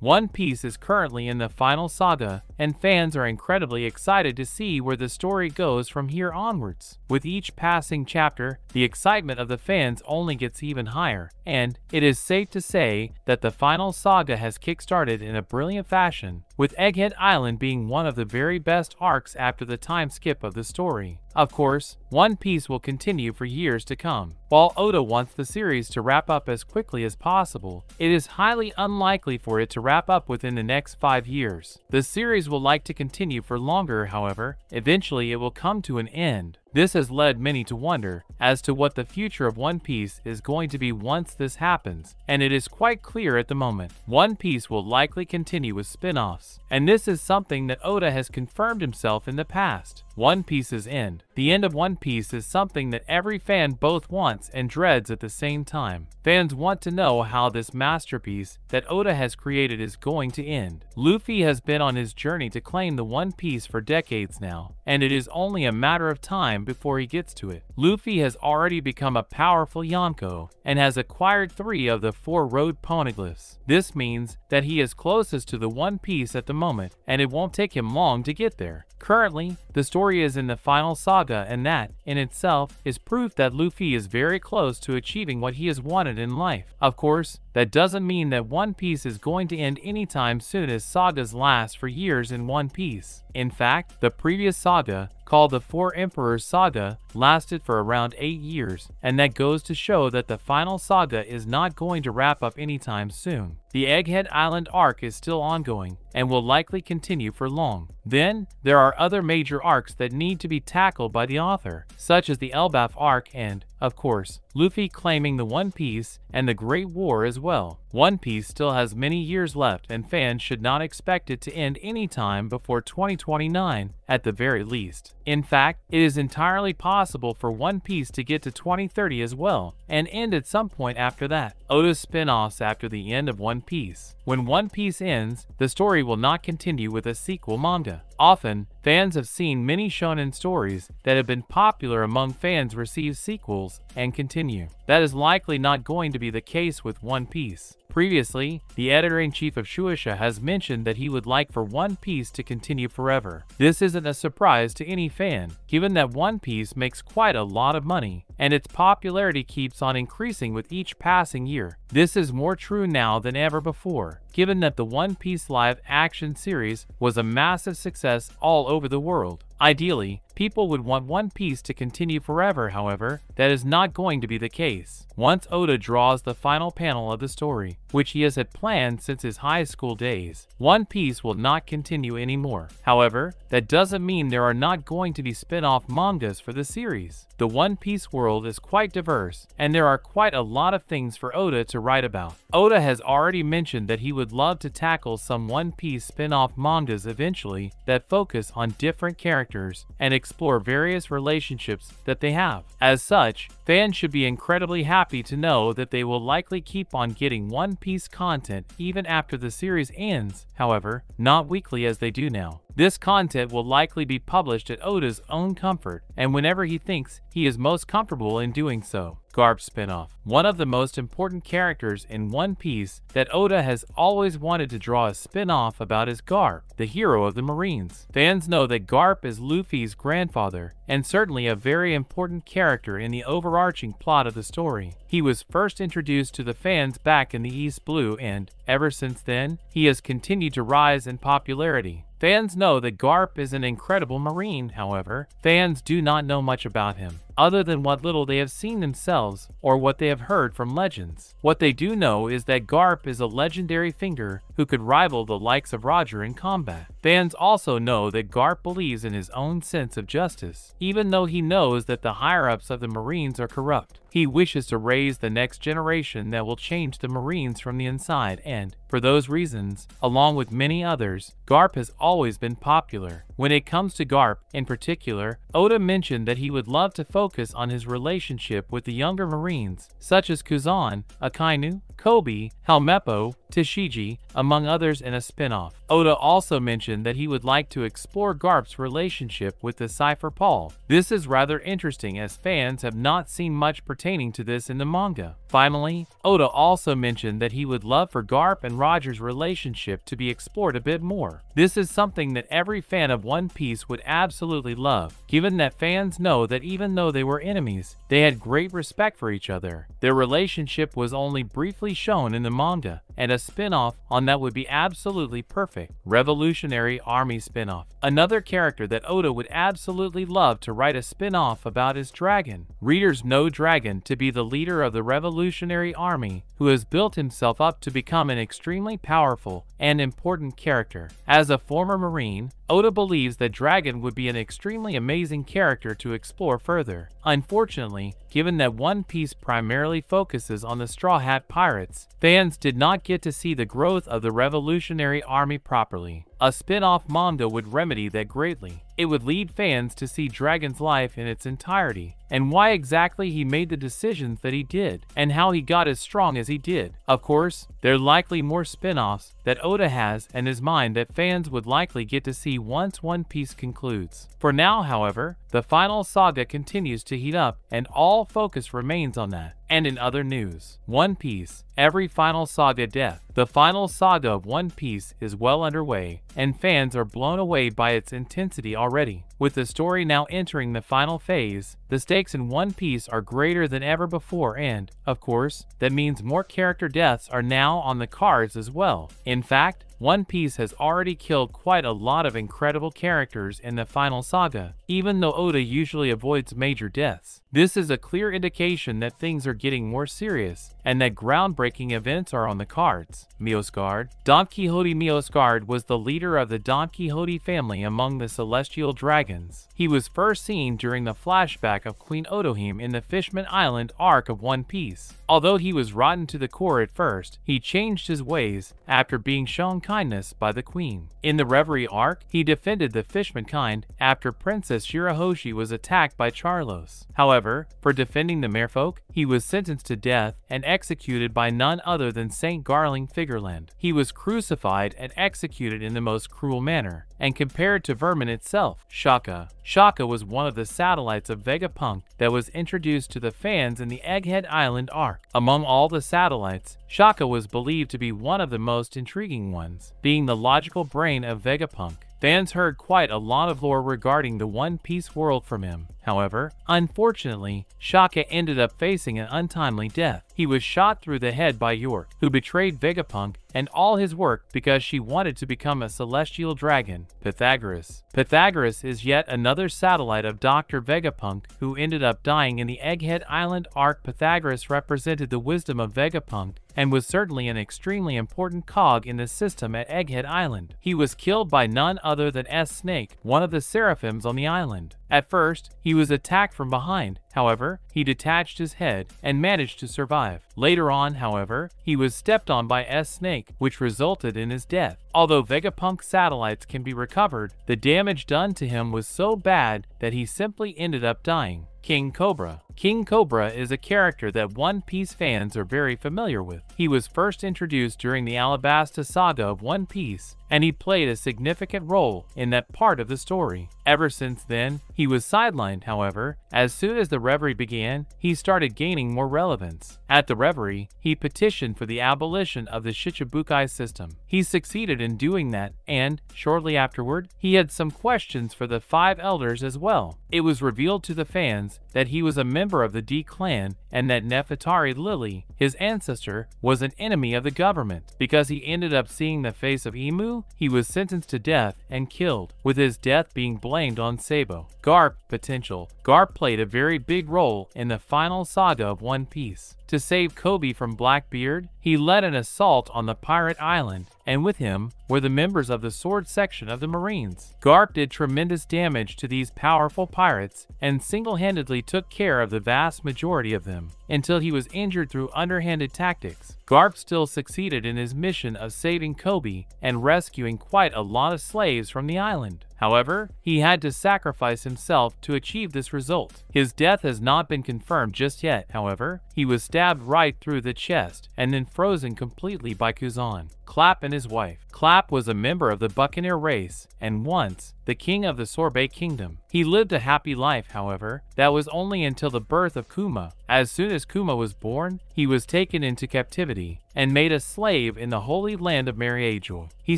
One Piece is currently in the final saga, and fans are incredibly excited to see where the story goes from here onwards. With each passing chapter, the excitement of the fans only gets even higher, and it is safe to say that the final saga has kickstarted in a brilliant fashion, with Egghead Island being one of the very best arcs after the time skip of the story. Of course, One Piece will continue for years to come. While Oda wants the series to wrap up as quickly as possible, it is highly unlikely for it to wrap up within the next 5 years. The series will like to continue for longer, however. Eventually it will come to an end. This has led many to wonder as to what the future of One Piece is going to be once this happens, and it is quite clear at the moment. One Piece will likely continue with spin-offs, and this is something that Oda has confirmed himself in the past. One Piece's end. The end of One Piece is something that every fan both wants and dreads at the same time. Fans want to know how this masterpiece that Oda has created is going to end. Luffy has been on his journey to claim the One Piece for decades now, and it is only a matter of time before he gets to it. Luffy has already become a powerful Yonko and has acquired 3 of the 4 road poneglyphs. This means that he is closest to the One Piece at the moment, and it won't take him long to get there. Currently, the story is in the final saga, and that, in itself, is proof that Luffy is very close to achieving what he has wanted in life. Of course, that doesn't mean that One Piece is going to end anytime soon, as sagas last for years in One Piece. In fact, the previous saga, called the Four Emperors Saga, lasted for around 8 years, and that goes to show that the final saga is not going to wrap up anytime soon. The Egghead Island arc is still ongoing and will likely continue for long. Then, there are other major arcs that need to be tackled by the author, such as the Elbaf arc and, of course, Luffy claiming the One Piece and the Great War as well. One Piece still has many years left, and fans should not expect it to end anytime before 2029 at the very least. In fact, it is entirely possible for One Piece to get to 2030 as well, and end at some point after that. Oda's spin-offs after the end of One Piece. When One Piece ends, the story will not continue with a sequel manga. Often, fans have seen many shonen stories that have been popular among fans receive sequels and continue. That is likely not going to be the case with One Piece. Previously, the editor-in-chief of Shueisha has mentioned that he would like for One Piece to continue forever. This isn't a surprise to any fan, given that One Piece makes quite a lot of money, and its popularity keeps on increasing with each passing year. This is more true now than ever before, given that the One Piece live-action series was a massive success all over the world. Ideally, people would want One Piece to continue forever. However, that is not going to be the case. Once Oda draws the final panel of the story, which he has had planned since his high school days, One Piece will not continue anymore. However, that doesn't mean there are not going to be spin-off mangas for the series. The One Piece world is quite diverse, and there are quite a lot of things for Oda to write about. Oda has already mentioned that he would love to tackle some One Piece spin-off mangas eventually that focus on different characters and explore various relationships that they have. As such, fans should be incredibly happy to know that they will likely keep on getting One Piece content even after the series ends, however, not weekly as they do now. This content will likely be published at Oda's own comfort, and whenever he thinks he is most comfortable in doing so. Garp Spin Off. One of the most important characters in One Piece that Oda has always wanted to draw a spin-off about is Garp, the hero of the Marines. Fans know that Garp is Luffy's grandfather, and certainly a very important character in the overarching plot of the story. He was first introduced to the fans back in the East Blue, and, ever since then, he has continued to rise in popularity. Fans know that Garp is an incredible Marine. However, fans do not know much about him, other than what little they have seen themselves or what they have heard from legends. What they do know is that Garp is a legendary finger who could rival the likes of Roger in combat. Fans also know that Garp believes in his own sense of justice, even though he knows that the higher-ups of the Marines are corrupt. He wishes to raise the next generation that will change the Marines from the inside, and, for those reasons, along with many others, Garp has always been popular. When it comes to Garp, in particular, Oda mentioned that he would love to focus on his relationship with the younger Marines, such as Kuzan, Akainu, Kobe, Helmeppo, Tashigi, among others in a spin-off. Oda also mentioned that he would like to explore Garp's relationship with the Cypher Paul. This is rather interesting as fans have not seen much pertaining to this in the manga. Finally, Oda also mentioned that he would love for Garp and Roger's relationship to be explored a bit more. This is something that every fan of One Piece would absolutely love, given that fans know that even though they were enemies, they had great respect for each other. Their relationship was only briefly shown in the manga, and a spin-off on that would be absolutely perfect. Revolutionary Army spin-off. Another character that Oda would absolutely love to write a spin-off about is Dragon. Readers know Dragon to be the leader of the Revolutionary Army, who has built himself up to become an extremely powerful and important character. As a former Marine, Oda believes that Dragon would be an extremely amazing character to explore further. Unfortunately, given that One Piece primarily focuses on the Straw Hat Pirates, fans did not get to see the growth of the Revolutionary Army properly. A spin-off manga would remedy that greatly. It would lead fans to see Dragon's life in its entirety, and why exactly he made the decisions that he did, and how he got as strong as he did. Of course, there are likely more spin-offs that Oda has in his mind that fans would likely get to see once One Piece concludes. For now, however, the final saga continues to heat up, and all focus remains on that. And in other news, One Piece, every final saga death. The final saga of One Piece is well underway, and fans are blown away by its intensity already. With the story now entering the final phase, the stakes in One Piece are greater than ever before, and, of course, that means more character deaths are now on the cards as well. In fact, One Piece has already killed quite a lot of incredible characters in the final saga, even though Oda usually avoids major deaths. This is a clear indication that things are getting more serious, and that groundbreaking events are on the cards. Mios Guard. Don Quixote Mios Guard was the leader of the Don Quixote family among the Celestial Dragons. He was first seen during the flashback of Queen Otohime in the Fishman Island arc of One Piece. Although he was rotten to the core at first, he changed his ways after being shown kindness by the queen. In the Reverie arc, he defended the Fishman kind after Princess Shirahoshi was attacked by Charlos. However, for defending the merfolk, he was sentenced to death and executed by none other than Saint Garling Figureland. He was crucified and executed in the most cruel manner, and compared to vermin itself. Shaka. Shaka was one of the satellites of Vegapunk that was introduced to the fans in the Egghead Island arc. Among all the satellites, Shaka was believed to be one of the most intriguing ones, being the logical brain of Vegapunk. Fans heard quite a lot of lore regarding the One Piece world from him. However, unfortunately, Shaka ended up facing an untimely death. He was shot through the head by York, who betrayed Vegapunk and all his work because she wanted to become a celestial dragon. Pythagoras. Pythagoras is yet another satellite of Dr. Vegapunk who ended up dying in the Egghead Island arc. Pythagoras represented the wisdom of Vegapunk and was certainly an extremely important cog in the system at Egghead Island. He was killed by none other than S-Snake, one of the seraphims on the island. At first, he was attacked from behind. However, he detached his head and managed to survive. Later on, however, he was stepped on by S-Snake, which resulted in his death. Although Vegapunk satellites can be recovered, the damage done to him was so bad that he simply ended up dying. King Cobra. King Cobra is a character that One Piece fans are very familiar with. He was first introduced during the Alabasta saga of One Piece, and he played a significant role in that part of the story. Ever since then, he was sidelined. However, as soon as the Reverie began, he started gaining more relevance. At the Reverie, he petitioned for the abolition of the Shichibukai system. He succeeded in doing that, and, shortly afterward, he had some questions for the 5 elders as well. It was revealed to the fans that he was a member of the D clan and that Nefertari Lily, his ancestor, was an enemy of the government. Because he ended up seeing the face of Imu, he was sentenced to death and killed, with his death being blamed on Sabo. Garp potential. Garp played a very big role in the final saga of One Piece. To save Kobe from Blackbeard, he led an assault on the pirate island, and with him were the members of the sword section of the Marines. Garp did tremendous damage to these powerful pirates and single-handedly took care of the vast majority of them, until he was injured through underhanded tactics. Garp still succeeded in his mission of saving Kobe and rescuing quite a lot of slaves from the island. However, he had to sacrifice himself to achieve this result. His death has not been confirmed just yet. However, he was stabbed right through the chest and then frozen completely by Kuzan. Clap and his wife. Clap was a member of the Buccaneer race and once the king of the Sorbet Kingdom. He lived a happy life, however. That was only until the birth of Kuma. As soon as Kuma was born, he was taken into captivity and made a slave in the holy land of Mariajoy. He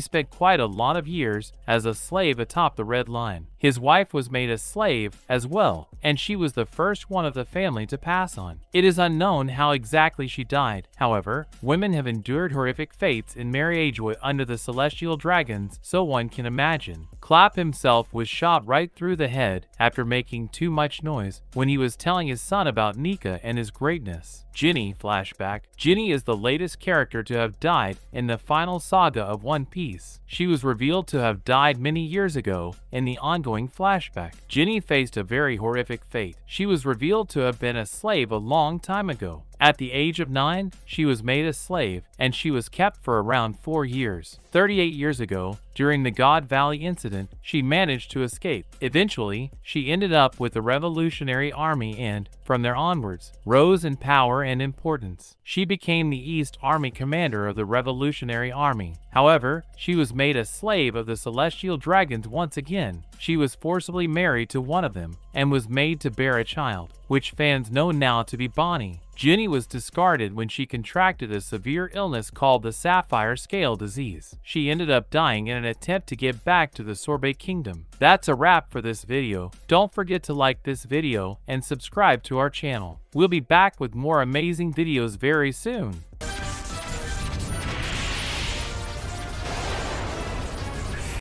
spent quite a lot of years as a slave atop the Red Line. His wife was made a slave as well, and she was the first one of the family to pass on. It is unknown how exactly she died. However, women have endured horrific fates in Mariajoy under the celestial dragons, so one can imagine. Clap himself was shot right through the head after making too much noise when he was telling his son about Nika and his greatness. Jinny flashback. Jinny is the latest character to have died in the final saga of One Piece. She was revealed to have died many years ago in the ongoing flashback. Jinny faced a very horrific fate. She was revealed to have been a slave a long time ago. At the age of 9, she was made a slave, and she was kept for around 4 years. 38 years ago, during the God Valley incident, she managed to escape. Eventually, she ended up with the Revolutionary Army and, from there onwards, rose in power and importance. She became the East Army commander of the Revolutionary Army. However, she was made a slave of the Celestial Dragons once again. She was forcibly married to one of them, and was made to bear a child, which fans know now to be Bonnie. Jinny was discarded when she contracted a severe illness called the Sapphire Scale Disease. She ended up dying in an attempt to get back to the Sorbet Kingdom. That's a wrap for this video. Don't forget to like this video and subscribe to our channel. We'll be back with more amazing videos very soon.